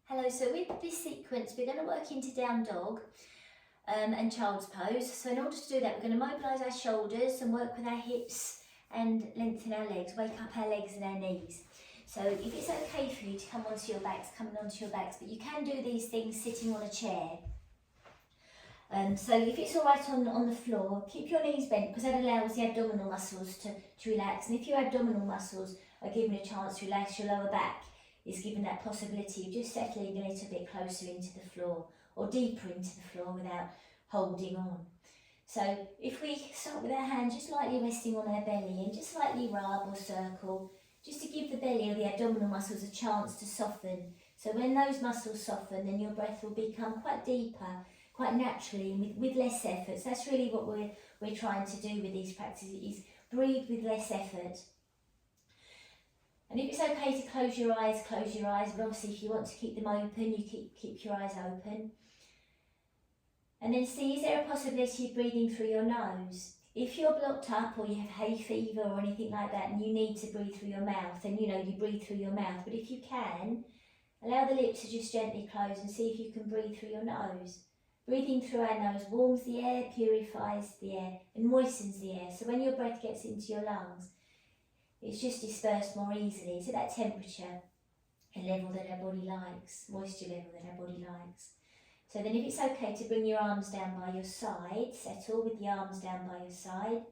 Hello, so with this sequence we're going to work into down dog and child's pose. So in order to do that we're going to mobilise our shoulders and work with our hips and lengthen our legs, wake up our legs and our knees. So if it's okay for you to come onto your backs, coming onto your backs, but you can do these things sitting on a chair. So if it's alright on the floor, keep your knees bent because that allows the abdominal muscles to relax. And if your abdominal muscles are given a chance to relax, your lower back is given that possibility of just settling a little bit closer into the floor or deeper into the floor without holding on. So if we start with our hands just lightly resting on our belly and just slightly rub or circle, just to give the belly or the abdominal muscles a chance to soften. So when those muscles soften, then your breath will become quite deeper, quite naturally, and with less effort. So that's really what we're trying to do with these practices, is breathe with less effort. And if it's okay to close your eyes, but obviously if you want to keep them open, you keep your eyes open. And then see, is there a possibility of breathing through your nose? If you're blocked up or you have hay fever or anything like that and you need to breathe through your mouth, then you breathe through your mouth. But if you can, allow the lips to just gently close and see if you can breathe through your nose. Breathing through our nose warms the air, purifies the air and moistens the air. So when your breath gets into your lungs, it's just dispersed more easily to that temperature, a level that our body likes, moisture level that our body likes. So then if it's okay to bring your arms down by your side, settle with the arms down by your side.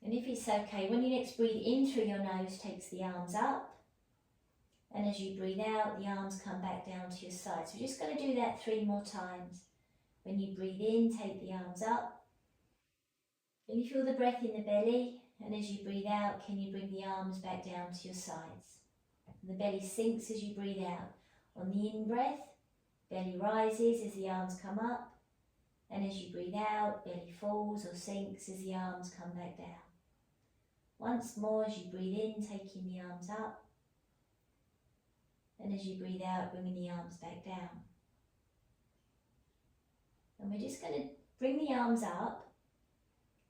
And if it's okay, when you next breathe in through your nose, takes the arms up. And as you breathe out, the arms come back down to your side. So we're just going to do that 3 more times. When you breathe in, take the arms up. And you feel the breath in the belly. And as you breathe out, can you bring the arms back down to your sides? The belly sinks as you breathe out. On the in-breath, belly rises as the arms come up. And as you breathe out, belly falls or sinks as the arms come back down. Once more, as you breathe in, taking the arms up. And as you breathe out, bringing the arms back down. And we're just going to bring the arms up.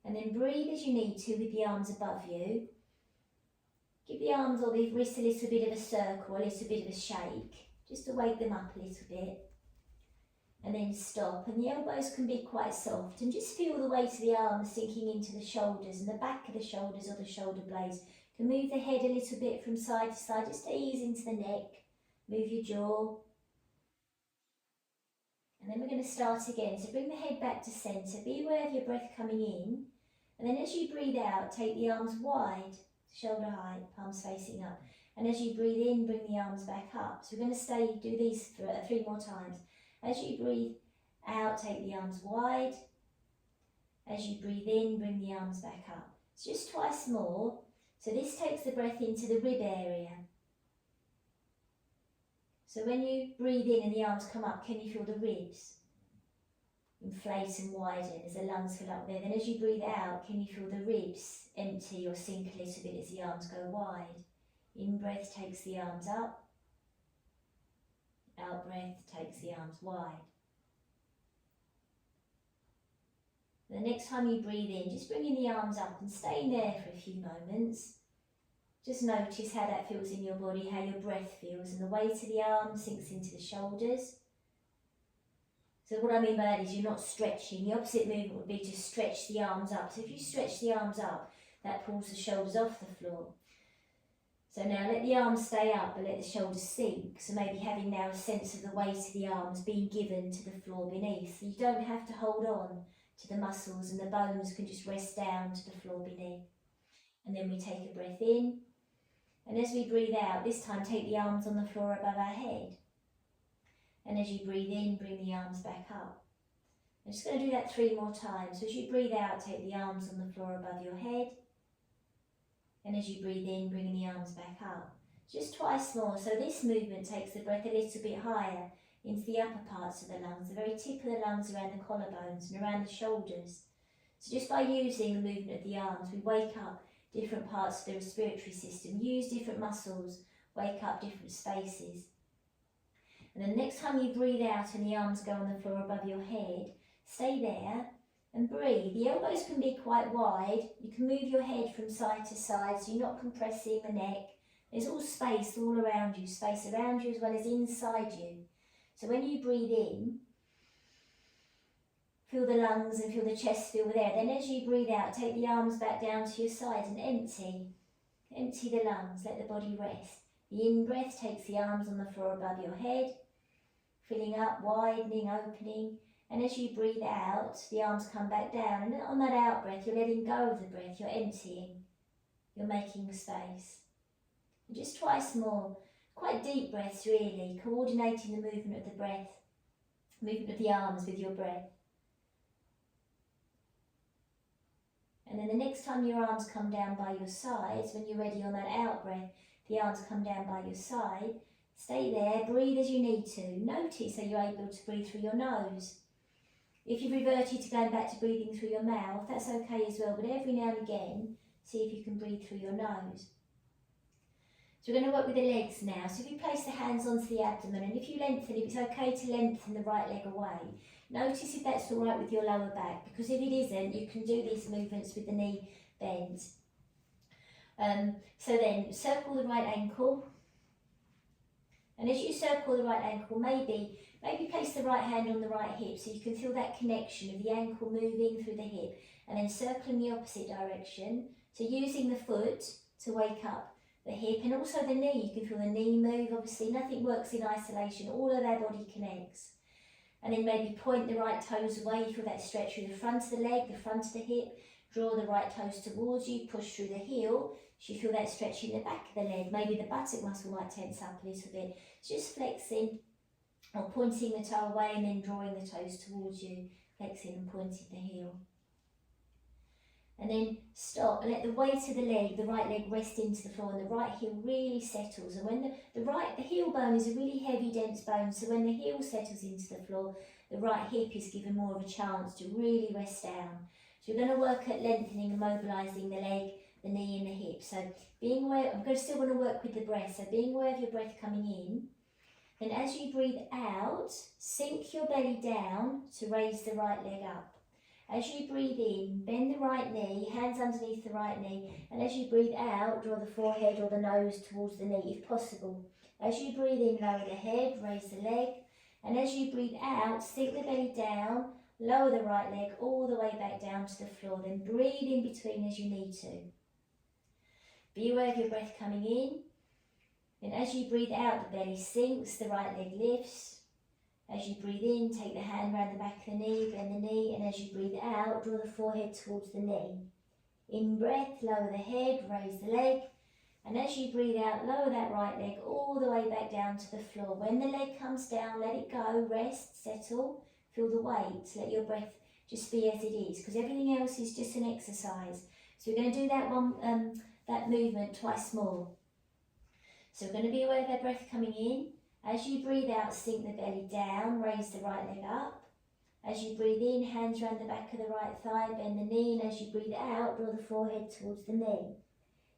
And then breathe as you need to with the arms above you. Give the arms or the wrists a little bit of a circle, a little bit of a shake, just to wake them up a little bit. And then stop, and the elbows can be quite soft, and just feel the weight of the arms sinking into the shoulders, and the back of the shoulders or the shoulder blades. You can move the head a little bit from side to side, just to ease into the neck, move your jaw. And then we're going to start again. So bring the head back to centre, be aware of your breath coming in. And then as you breathe out, take the arms wide, shoulder height, palms facing up. And as you breathe in, bring the arms back up. So we're going to do these for 3 more times. As you breathe out, take the arms wide. As you breathe in, bring the arms back up. It's just twice more. So this takes the breath into the rib area. So when you breathe in and the arms come up, can you feel the ribs inflate and widen as the lungs fill up there? Then as you breathe out, can you feel the ribs empty or sink a little bit as the arms go wide? In-breath takes the arms up. Out-breath takes the arms wide. The next time you breathe in, just bringing the arms up and staying there for a few moments. Just notice how that feels in your body, how your breath feels, and the weight of the arms sinks into the shoulders. So what I mean by that is you're not stretching. The opposite movement would be to stretch the arms up. So if you stretch the arms up, that pulls the shoulders off the floor. So now let the arms stay up, but let the shoulders sink. So maybe having now a sense of the weight of the arms being given to the floor beneath. So you don't have to hold on to the muscles, and the bones can just rest down to the floor beneath. And then we take a breath in. And as we breathe out, this time take the arms on the floor above our head. And as you breathe in, bring the arms back up. I'm just going to do that 3 more times. So as you breathe out, take the arms on the floor above your head. And as you breathe in, bring the arms back up. Just twice more. So this movement takes the breath a little bit higher into the upper parts of the lungs, the very tip of the lungs around the collarbones and around the shoulders. So just by using the movement of the arms, we wake up different parts of the respiratory system, use different muscles, wake up different spaces. And then next time you breathe out and the arms go on the floor above your head, stay there and breathe. The elbows can be quite wide. You can move your head from side to side so you're not compressing the neck, There's all space all around you, space around you as well as inside you. So when you breathe in, feel the lungs and feel the chest fill with air. Then as you breathe out, take the arms back down to your sides and empty. Empty the lungs, let the body rest. The in-breath takes the arms on the floor above your head, filling up, widening, opening. And as you breathe out, the arms come back down. And on that out-breath, you're letting go of the breath, you're emptying. You're making space. And just twice more, quite deep breaths really, coordinating the movement of the breath, movement of the arms with your breath. And then the next time your arms come down by your sides, when you're ready on that out breath, the arms come down by your side. Stay there, breathe as you need to. Notice that you're able to breathe through your nose. If you've reverted to going back to breathing through your mouth, that's okay as well, but every now and again, see if you can breathe through your nose. So we're going to work with the legs now. So if you place the hands onto the abdomen, and if you lengthen, if it's okay to lengthen the right leg away, notice if that's all right with your lower back, because if it isn't, you can do these movements with the knee bend. So then, circle the right ankle. And as you circle the right ankle, maybe place the right hand on the right hip so you can feel that connection of the ankle moving through the hip, and then circling the opposite direction. So using the foot to wake up the hip, and also the knee. You can feel the knee move. Obviously, nothing works in isolation. All of our body connects. And then maybe point the right toes away. Feel that stretch through the front of the leg, the front of the hip. Draw the right toes towards you. Push through the heel. So you feel that stretch in the back of the leg. Maybe the buttock muscle might tense up a little bit. Just flexing or pointing the toe away and then drawing the toes towards you. Flexing and pointing the heel. And then stop and let the weight of the leg, the right leg, rest into the floor, and the right heel really settles. And when the heel bone is a really heavy, dense bone, so when the heel settles into the floor, the right hip is given more of a chance to really rest down. So we're going to work at lengthening and mobilising the leg, the knee and the hip. So being aware, I'm going to still want to work with the breath, so being aware of your breath coming in. Then as you breathe out, sink your belly down to raise the right leg up. As you breathe in, bend the right knee, hands underneath the right knee, and as you breathe out, draw the forehead or the nose towards the knee if possible. As you breathe in, lower the head, raise the leg, and as you breathe out, sink the belly down, lower the right leg all the way back down to the floor, then breathe in between as you need to. Be aware of your breath coming in, and as you breathe out, the belly sinks, the right leg lifts. As you breathe in, take the hand around the back of the knee, bend the knee, and as you breathe out, draw the forehead towards the knee. In breath, lower the head, raise the leg, and as you breathe out, lower that right leg all the way back down to the floor. When the leg comes down, let it go, rest, settle, feel the weight, let your breath just be as it is, because everything else is just an exercise. So we're going to do that movement twice more. So we're going to be aware of our breath coming in. As you breathe out, sink the belly down, raise the right leg up. As you breathe in, hands around the back of the right thigh, bend the knee, and as you breathe out, draw the forehead towards the knee.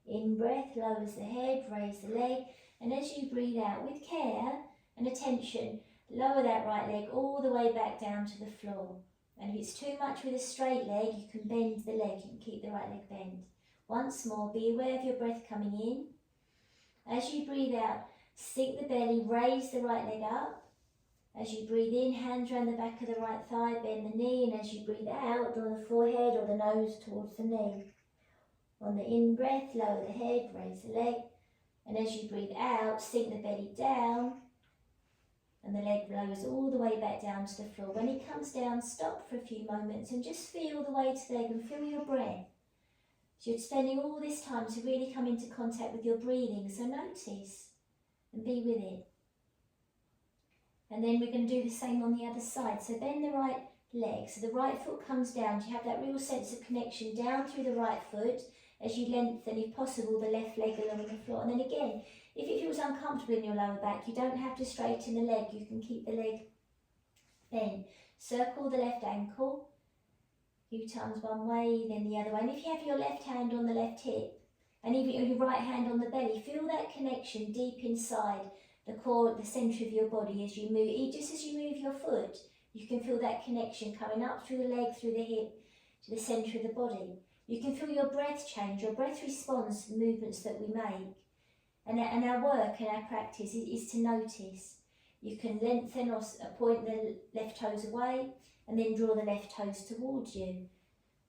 In breath, lowers the head, raise the leg, and as you breathe out with care and attention, lower that right leg all the way back down to the floor. And if it's too much with a straight leg, you can bend the leg, you can keep the right leg bent. Once more, be aware of your breath coming in. As you breathe out, sink the belly, raise the right leg up. As you breathe in, hands around the back of the right thigh, bend the knee, and as you breathe out, draw the forehead or the nose towards the knee. On the in-breath, lower the head, raise the leg, and as you breathe out, sink the belly down, and the leg lowers all the way back down to the floor. When it comes down, stop for a few moments and just feel the weight of the leg and feel your breath. So you're spending all this time to really come into contact with your breathing, so notice and be with it. And then we're going to do the same on the other side. So bend the right leg, so the right foot comes down. You have that real sense of connection down through the right foot as you lengthen, if possible, the left leg along the floor. And then again, if it feels uncomfortable in your lower back, you don't have to straighten the leg. You can keep the leg bent. Circle the left ankle, a few times one way, then the other way. And if you have your left hand on the left hip, and even your right hand on the belly, feel that connection deep inside the core, the centre of your body as you move. Just as you move your foot, you can feel that connection coming up through the leg, through the hip, to the centre of the body. You can feel your breath change. Your breath responds to the movements that we make. And our work and our practice is to notice. You can lengthen or point the left toes away and then draw the left toes towards you.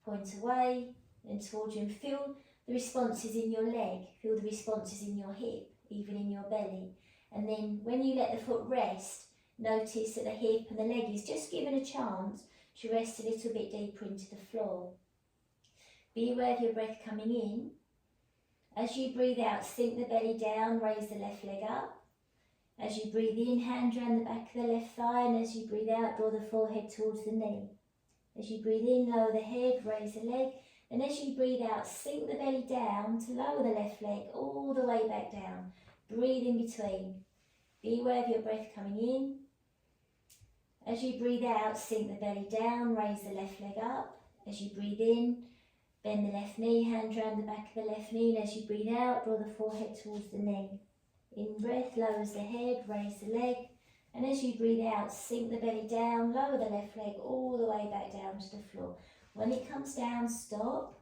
Point away and towards you, and feel the responses in your leg, feel the responses in your hip, even in your belly. And then when you let the foot rest, notice that the hip and the leg is just given a chance to rest a little bit deeper into the floor. Be aware of your breath coming in. As you breathe out, sink the belly down, raise the left leg up. As you breathe in, hand around the back of the left thigh, and as you breathe out, draw the forehead towards the knee. As you breathe in, lower the head, raise the leg, and as you breathe out, sink the belly down to lower the left leg all the way back down. Breathe in between. Be aware of your breath coming in. As you breathe out, sink the belly down, raise the left leg up. As you breathe in, bend the left knee, hand around the back of the left knee, and as you breathe out, draw the forehead towards the knee. In breath, lowers the head, raise the leg, and as you breathe out, sink the belly down, lower the left leg all the way back down to the floor. When it comes down, stop.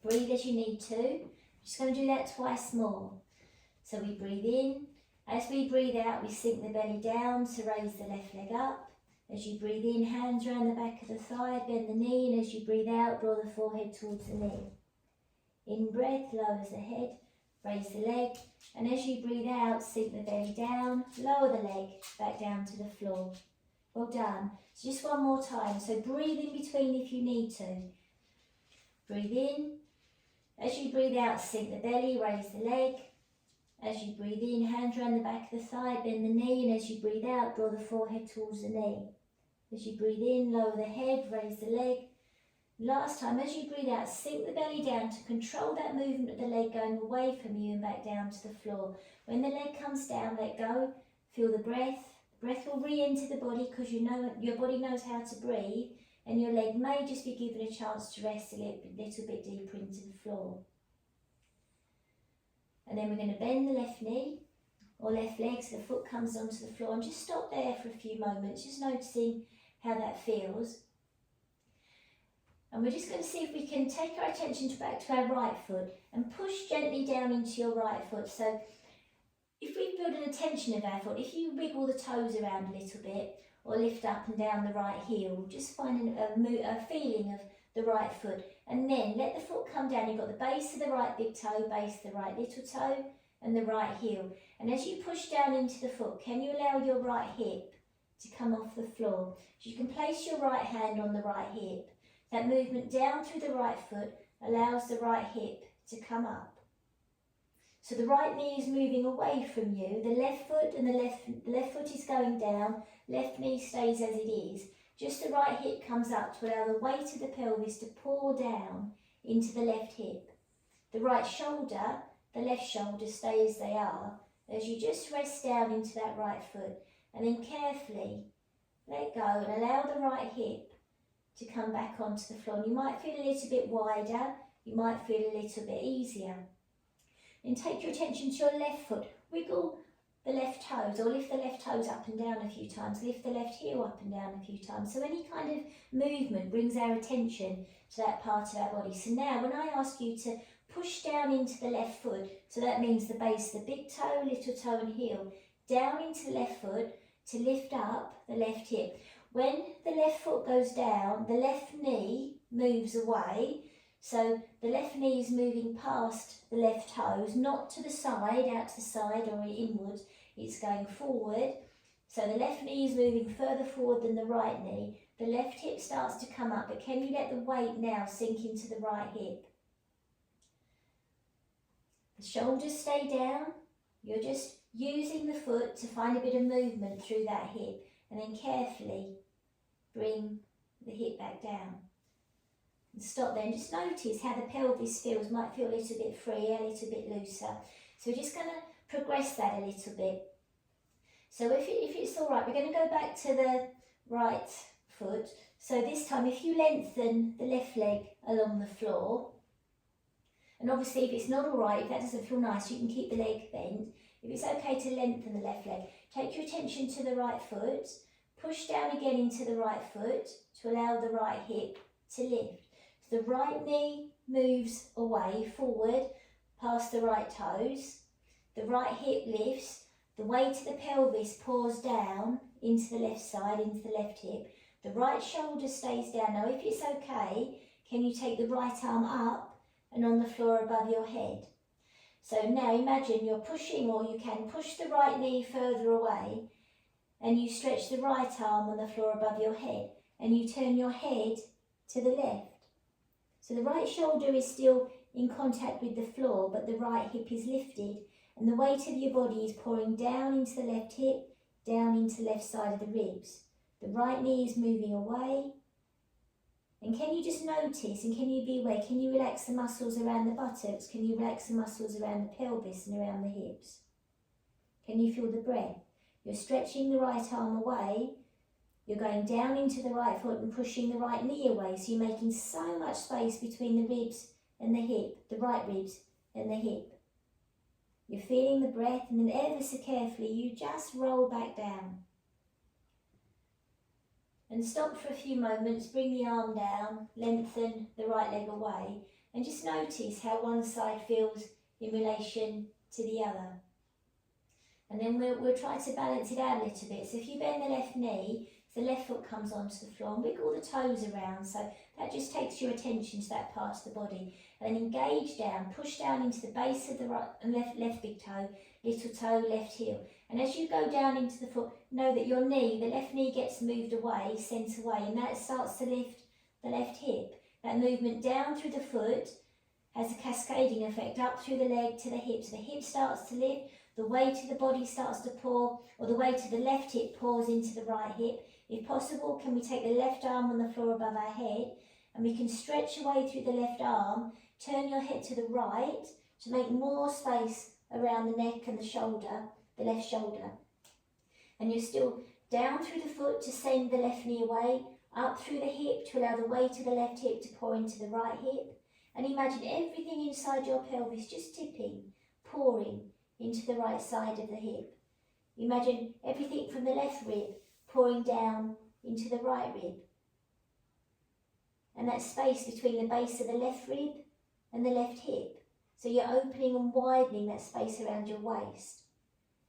Breathe as you need to. Just going to do that twice more. So we breathe in. As we breathe out, we sink the belly down to raise the left leg up. As you breathe in, hands around the back of the thigh, bend the knee, and as you breathe out, draw the forehead towards the knee. In breath, lowers the head, raise the leg, and as you breathe out, sink the belly down, lower the leg back down to the floor. Well done. So just one more time. So breathe in between if you need to. Breathe in. As you breathe out, sink the belly, raise the leg. As you breathe in, hands around the back of the thigh, bend the knee, and as you breathe out, draw the forehead towards the knee. As you breathe in, lower the head, raise the leg. Last time, as you breathe out, sink the belly down to control that movement of the leg going away from you and back down to the floor. When the leg comes down, let go, feel the breath. The breath will re-enter the body because you know your body knows how to breathe, and your leg may just be given a chance to rest a little bit deeper into the floor. And then we're going to bend the left knee or left leg so the foot comes onto the floor, and just stop there for a few moments, just noticing how that feels. And we're just going to see if we can take our attention back to our right foot and push gently down into your right foot. So if we build an attention of our foot, if you wiggle the toes around a little bit or lift up and down the right heel, just find a feeling of the right foot, and then let the foot come down. You've got the base of the right big toe, base of the right little toe, and the right heel. And as you push down into the foot, can you allow your right hip to come off the floor? So you can place your right hand on the right hip. That movement down through the right foot allows the right hip to come up. So the right knee is moving away from you, the left foot and the left foot is going down, left knee stays as it is. Just the right hip comes up to allow the weight of the pelvis to pour down into the left hip. The right shoulder, the left shoulder stay as they are as you just rest down into that right foot, and then carefully let go and allow the right hip to come back onto the floor. And you might feel a little bit wider, you might feel a little bit easier. Then take your attention to your left foot. Wiggle the left toes or lift the left toes up and down a few times. Lift the left heel up and down a few times. So any kind of movement brings our attention to that part of our body. So now when I ask you to push down into the left foot, so that means the base of the big toe, little toe and heel, down into the left foot to lift up the left hip. When the left foot goes down, the left knee moves away. So the left knee is moving past the left toes, not to the side, out to the side or inwards. It's going forward. So the left knee is moving further forward than the right knee. The left hip starts to come up, but can you let the weight now sink into the right hip? The shoulders stay down. You're just using the foot to find a bit of movement through that hip, and then carefully bring the hip back down. And stop there and just notice how the pelvis feels. Might feel a little bit freer, a little bit looser. So we're just going to progress that a little bit. So if it's all right, we're going to go back to the right foot. So this time, if you lengthen the left leg along the floor, and obviously if it's not all right, if that doesn't feel nice, you can keep the leg bent. If it's okay to lengthen the left leg, take your attention to the right foot, push down again into the right foot to allow the right hip to lift. So the right knee moves away, forward, past the right toes. the right hip lifts, the weight of the pelvis pours down into the left side, into the left hip, the right shoulder stays down. Now if it's okay, can you take the right arm up and on the floor above your head? So now imagine you're pushing, or you can push the right knee further away, and you stretch the right arm on the floor above your head, and you turn your head to the left. So the right shoulder is still in contact with the floor, but the right hip is lifted, and the weight of your body is pouring down into the left hip, down into the left side of the ribs. The right knee is moving away. And can you just notice, and can you be aware, can you relax the muscles around the buttocks? Can you relax the muscles around the pelvis and around the hips? Can you feel the breath? You're stretching the right arm away. You're going down into the right foot and pushing the right knee away. So you're making so much space between the ribs and the hip, the right ribs and the hip. You're feeling the breath, and then ever so carefully you just roll back down. And stop for a few moments, bring the arm down, lengthen the right leg away, and just notice how one side feels in relation to the other. And then we'll try to balance it out a little bit. So if you bend the left knee, the left foot comes onto the floor, and wiggle the toes around, so that just takes your attention to that part of the body. And then engage down, push down into the base of the right and left big toe, little toe, left heel. And as you go down into the foot, know that your knee, the left knee gets moved away, sent away, and that starts to lift the left hip. That movement down through the foot has a cascading effect up through the leg to the hip. So the hip starts to lift, the weight of the body starts to pour, or the weight of the left hip pours into the right hip. If possible, can we take the left arm on the floor above our head, and we can stretch away through the left arm, turn your head to the right to make more space around the neck and the shoulder, the left shoulder. And you're still down through the foot to send the left knee away, up through the hip to allow the weight of the left hip to pour into the right hip. And imagine everything inside your pelvis just tipping, pouring into the right side of the hip. Imagine everything from the left rib pouring down into the right rib. And that space between the base of the left rib and the left hip. So you're opening and widening that space around your waist.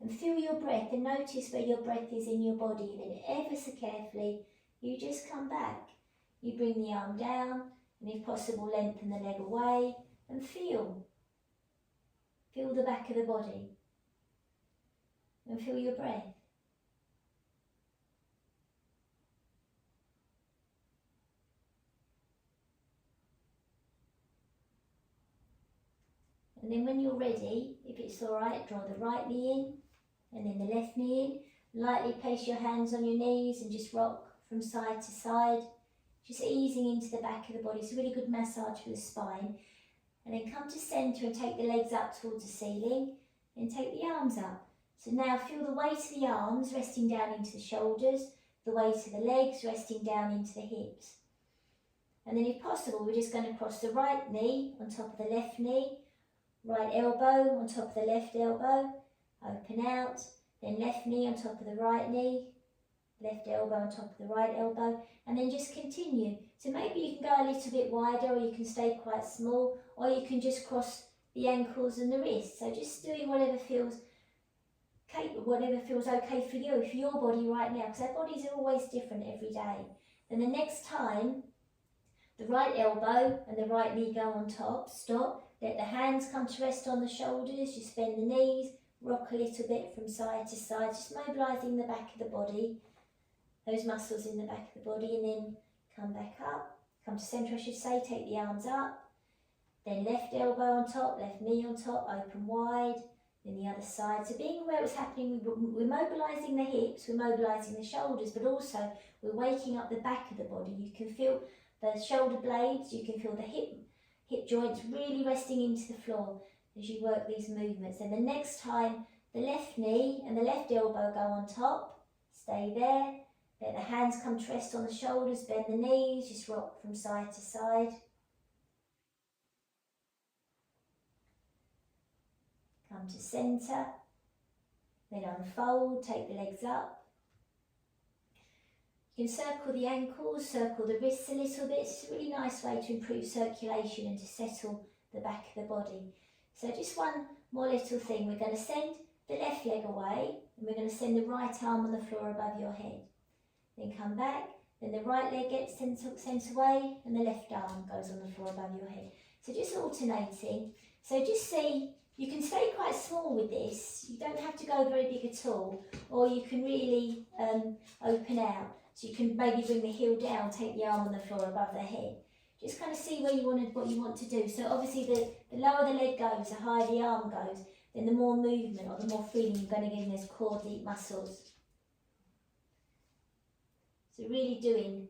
And feel your breath, and notice where your breath is in your body. And then ever so carefully, you just come back. You bring the arm down, and if possible, lengthen the leg away, and feel. Feel the back of the body. And feel your breath. And then when you're ready, if it's all right, draw the right knee in and then the left knee in. Lightly place your hands on your knees and just rock from side to side, just easing into the back of the body. It's a really good massage for the spine. And then come to centre and take the legs up towards the ceiling, and take the arms up. So now feel the weight of the arms resting down into the shoulders, the weight of the legs resting down into the hips. And then if possible, we're just going to cross the right knee on top of the left knee, right elbow on top of the left elbow, open out, then left knee on top of the right knee, left elbow on top of the right elbow, and then just continue. So maybe you can go a little bit wider, or you can stay quite small, or you can just cross the ankles and the wrists. So just doing whatever feels okay for you, for your body right now, because our bodies are always different every day. Then the next time, the right elbow and the right knee go on top, stop, let the hands come to rest on the shoulders, just bend the knees, rock a little bit from side to side, just mobilising the back of the body, those muscles in the back of the body, and then come back up, come to centre I should say, take the arms up, then left elbow on top, left knee on top, open wide, then the other side. So being aware what's happening, we're mobilising the hips, we're mobilising the shoulders, but also we're waking up the back of the body. You can feel the shoulder blades, you can feel the hip joints really resting into the floor as you work these movements. And the next time, the left knee and the left elbow go on top, stay there, let the hands come to rest on the shoulders, bend the knees, just rock from side to side. Come to centre, then unfold, take the legs up. You can circle the ankles, circle the wrists a little bit. It's a really nice way to improve circulation and to settle the back of the body. So just one more little thing. We're going to send the left leg away and we're going to send the right arm on the floor above your head. Then come back, then the right leg gets sent away and the left arm goes on the floor above your head. So just alternating. So just see, you can stay quite small with this. You don't have to go very big at all, or you can really open out. So you can maybe bring the heel down, take the arm on the floor above the head. Just kind of see what you want to do. So obviously the lower the leg goes, the higher the arm goes, then the more movement or the more feeling you're going to get in those core deep muscles. So really doing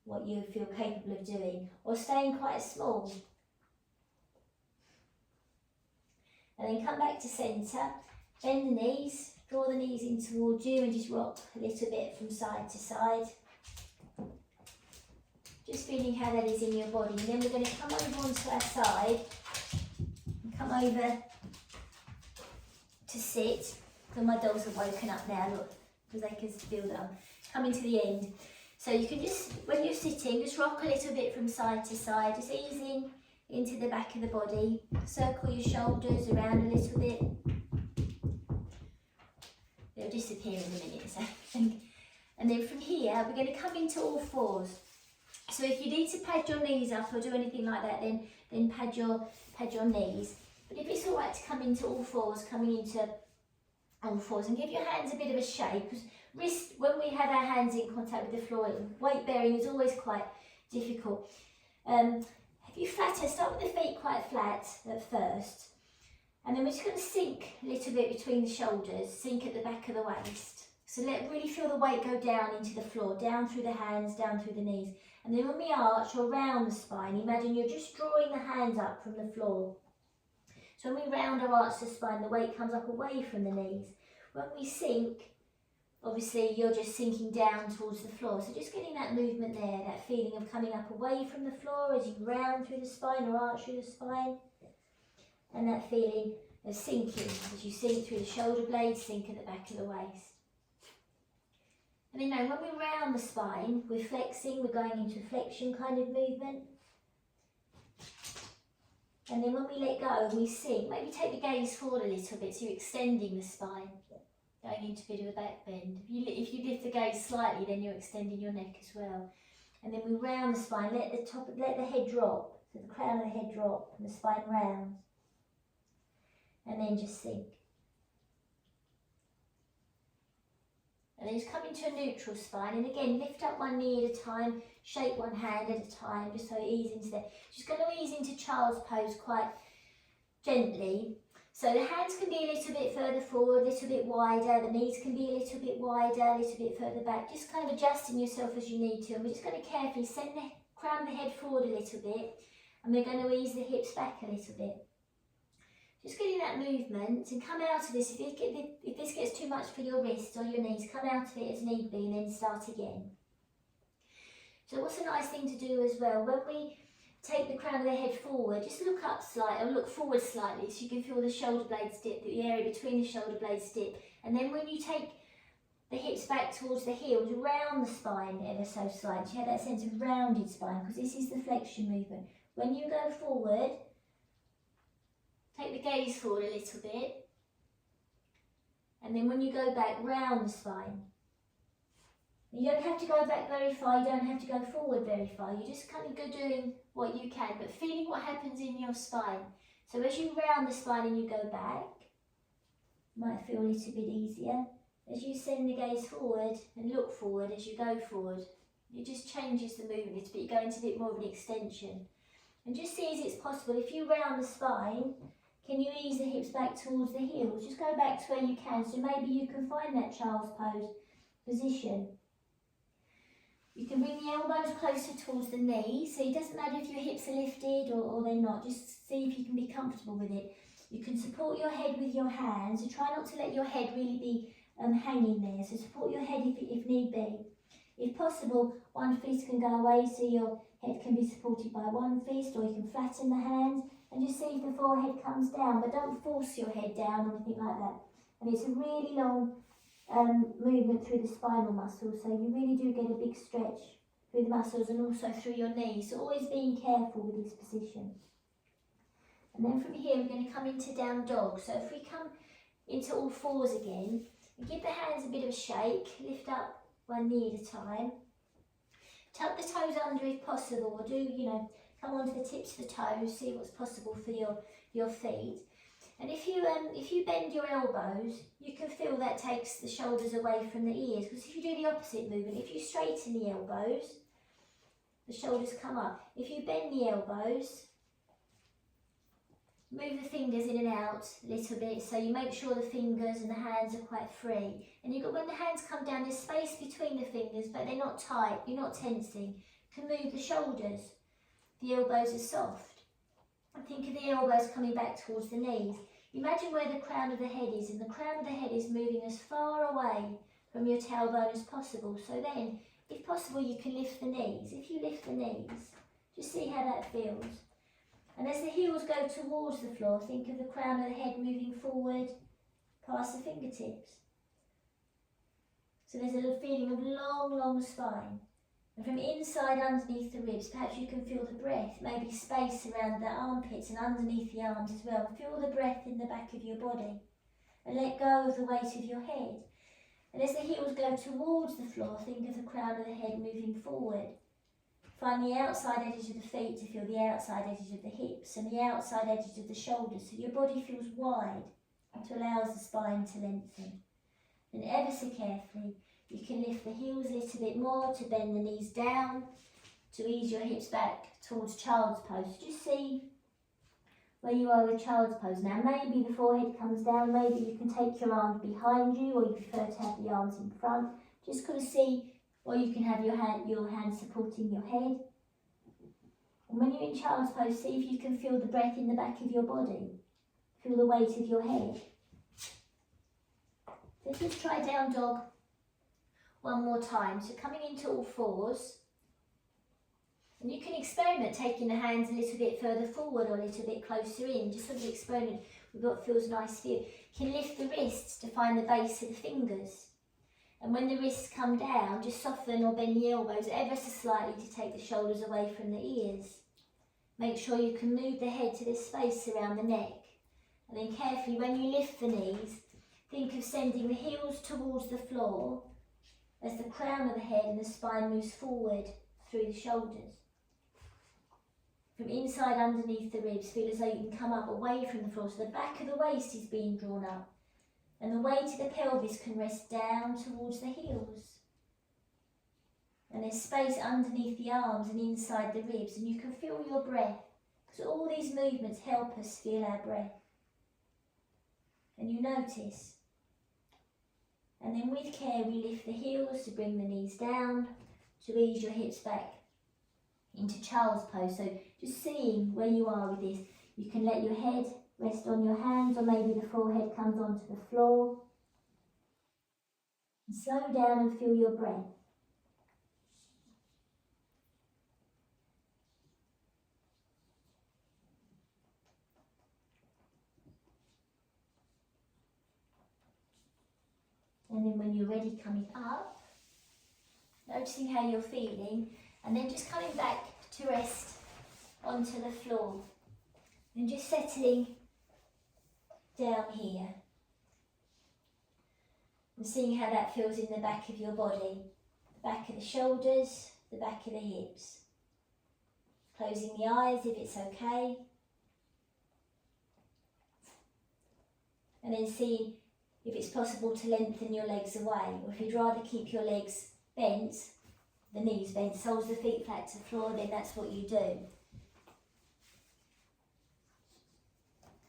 what you feel capable of doing, or staying quite small. And then come back to centre, bend the knees, draw the knees in towards you and just rock a little bit from side to side. Just feeling how that is in your body. And then we're going to come over onto our side and come over to sit. So my dogs have woken up now, look, because they can feel that I'm coming to the end. So you can just, when you're sitting, just rock a little bit from side to side, just easing into the back of the body. Circle your shoulders around a little bit. They'll disappear in a minute. So. And then from here, we're going to come into all fours. So if you need to pad your knees up or do anything like that, then pad your knees. But if it's all right to come into all fours, coming into all fours, and give your hands a bit of a shake. Because wrist, when we have our hands in contact with the floor, weight bearing is always quite difficult. If you flatten, start with the feet quite flat at first, and then we're just going to sink a little bit between the shoulders, sink at the back of the waist. So really feel the weight go down into the floor, down through the hands, down through the knees. And then when we arch or round the spine, imagine you're just drawing the hands up from the floor. So when we round or arch the spine, the weight comes up away from the knees. When we sink, obviously you're just sinking down towards the floor. So just getting that movement there, that feeling of coming up away from the floor as you round through the spine or arch through the spine. And that feeling of sinking as you sink through the shoulder blades, sink at the back of the waist. And then now when we round the spine, we're flexing, we're going into a flexion kind of movement. And then when we let go and we sink, maybe take the gaze forward a little bit, so you're extending the spine, going into a bit of a back bend. If you lift the gaze slightly, then you're extending your neck as well. And then we round the spine, let the head drop, so the crown of the head drop and the spine round. And then just sink. And then just come into a neutral spine, and again lift up one knee at a time, shake one hand at a time, just so it ease into there. Just going to ease into child's pose quite gently. So the hands can be a little bit further forward, a little bit wider, the knees can be a little bit wider, a little bit further back, just kind of adjusting yourself as you need to. And we're just going to carefully send the crown of the head forward a little bit, and we're going to ease the hips back a little bit. Just getting that movement, and come out of this. If this gets too much for your wrists or your knees, come out of it as need be and then start again. So what's a nice thing to do as well, when we take the crown of the head forward, just look up slightly, or look forward slightly, so you can feel the shoulder blades dip, the area between the shoulder blades dip. And then when you take the hips back towards the heels, round the spine ever so slightly, so you have that sense of rounded spine, because this is the flexion movement. When you go forward, take the gaze forward a little bit, and then when you go back, round the spine. You don't have to go back very far, you don't have to go forward very far, you just kind of go doing what you can, but feeling what happens in your spine. So as you round the spine and you go back, you might feel a little bit easier. As you send the gaze forward and look forward as you go forward, it just changes the movement a little bit, you go into a bit more of an extension. And just see as it's possible, if you round the spine, can you ease the hips back towards the heels? Just go back to where you can, so maybe you can find that child's pose position. You can bring the elbows closer towards the knees, so it doesn't matter if your hips are lifted or they're not, just see if you can be comfortable with it. You can support your head with your hands, and try not to let your head really be hanging there, so support your head if need be. If possible, one fist can go away so your head can be supported by one fist, or you can flatten the hands and just see if the forehead comes down, but don't force your head down or anything like that. And it's a really long movement through the spinal muscles, so you really do get a big stretch through the muscles and also through your knees, so always being careful with this position. And then from here we're going to come into down dog. So if we come into all fours again, and give the hands a bit of a shake, lift up one knee at a time. Tuck the toes under if possible, or do, you know, come onto the tips of the toes, see what's possible for your feet. And if you bend your elbows, you can feel that takes the shoulders away from the ears, because if you do the opposite movement, if you straighten the elbows, the shoulders come up. If you bend the elbows, move the fingers in and out a little bit, so you make sure the fingers and the hands are quite free. And you've got, when the hands come down, there's space between the fingers, but they're not tight, you're not tensing. You can move the shoulders, the elbows are soft. And think of the elbows coming back towards the knees. Imagine where the crown of the head is, and the crown of the head is moving as far away from your tailbone as possible. So then, if possible, you can lift the knees. If you lift the knees, just see how that feels. And as the heels go towards the floor, think of the crown of the head moving forward past the fingertips. So there's a little feeling of long, long spine. And from inside underneath the ribs, perhaps you can feel the breath, maybe space around the armpits and underneath the arms as well. Feel the breath in the back of your body and let go of the weight of your head. And as the heels go towards the floor, think of the crown of the head moving forward. Find the outside edges of the feet to feel the outside edges of the hips and the outside edges of the shoulders, so your body feels wide and allows the spine to lengthen. And ever so carefully, you can lift the heels a little bit more to bend the knees down, to ease your hips back towards child's pose. Just see where you are with child's pose. Now maybe the forehead comes down, maybe you can take your arms behind you, or you prefer to have the arms in front. Just kind of see, or you can have your hand supporting your head. And when you're in child's pose, see if you can feel the breath in the back of your body. Feel the weight of your head. Let's just try down dog one more time. So coming into all fours. And you can experiment taking the hands a little bit further forward or a little bit closer in. Just sort of experiment with what feels nice for you. You can lift the wrists to find the base of the fingers. And when the wrists come down, just soften or bend the elbows ever so slightly to take the shoulders away from the ears. Make sure you can move the head to this space around the neck. And then carefully, when you lift the knees, think of sending the heels towards the floor as the crown of the head and the spine moves forward through the shoulders. From inside underneath the ribs, feel as though you can come up away from the floor, so the back of the waist is being drawn up. And the weight of the pelvis can rest down towards the heels. And there's space underneath the arms and inside the ribs, and you can feel your breath, because all these movements help us feel our breath. And you notice. And then with care we lift the heels to bring the knees down, to ease your hips back into child's pose. So just seeing where you are with this, you can let your head rest on your hands, or maybe the forehead comes onto the floor. And slow down and feel your breath. And then when you're ready, coming up, noticing how you're feeling, and then just coming back to rest onto the floor. And just settling down here. And seeing how that feels in the back of your body. The back of the shoulders, the back of the hips. Closing the eyes if it's okay. And then see if it's possible to lengthen your legs away, or if you'd rather keep your legs bent, the knees bent, soles of the feet flat to the floor, then that's what you do.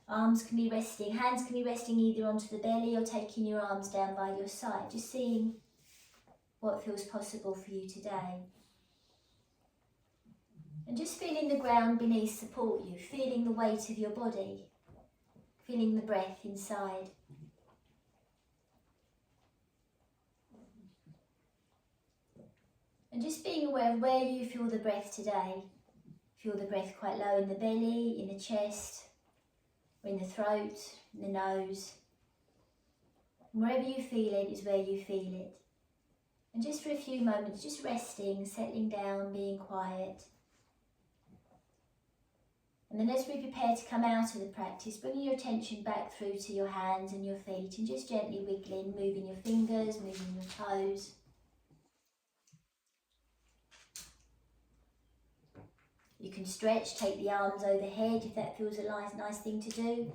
Arms can be resting, hands can be resting either onto the belly or taking your arms down by your side, just seeing what feels possible for you today. And just feeling the ground beneath support you, feeling the weight of your body, feeling the breath inside. And just being aware of where you feel the breath today. Feel the breath quite low in the belly, in the chest, or in the throat, in the nose. And wherever you feel it is where you feel it. And just for a few moments, just resting, settling down, being quiet. And then as we prepare to come out of the practice, bringing your attention back through to your hands and your feet and just gently wiggling, moving your fingers, moving your toes. You can stretch, take the arms overhead if that feels a nice thing to do.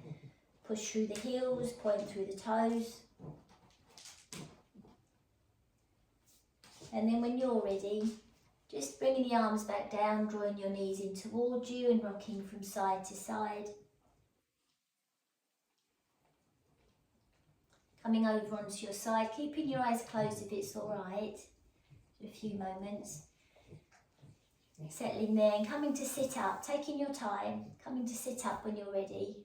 Push through the heels, point through the toes. And then when you're ready, just bringing the arms back down, drawing your knees in towards you and rocking from side to side. Coming over onto your side, keeping your eyes closed if it's all right, for a few moments. Settling there and coming to sit up, taking your time, coming to sit up when you're ready.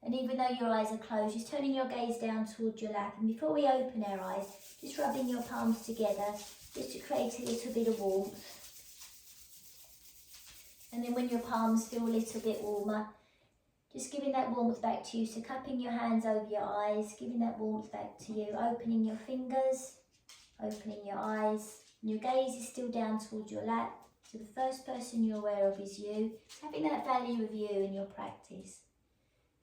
And even though your eyes are closed, just turning your gaze down towards your lap. And before we open our eyes, just rubbing your palms together, just to create a little bit of warmth. And then when your palms feel a little bit warmer, just giving that warmth back to you. So cupping your hands over your eyes, giving that warmth back to you, opening your fingers, opening your eyes. And your gaze is still down towards your lap. So the first person you're aware of is you. Having that value of you in your practice.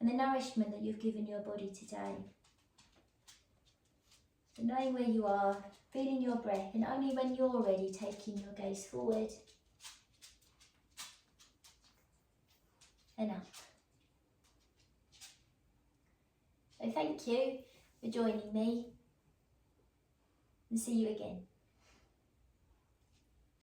And the nourishment that you've given your body today. So knowing where you are, feeling your breath, and only when you're ready, taking your gaze forward and up. So thank you for joining me, and see you again.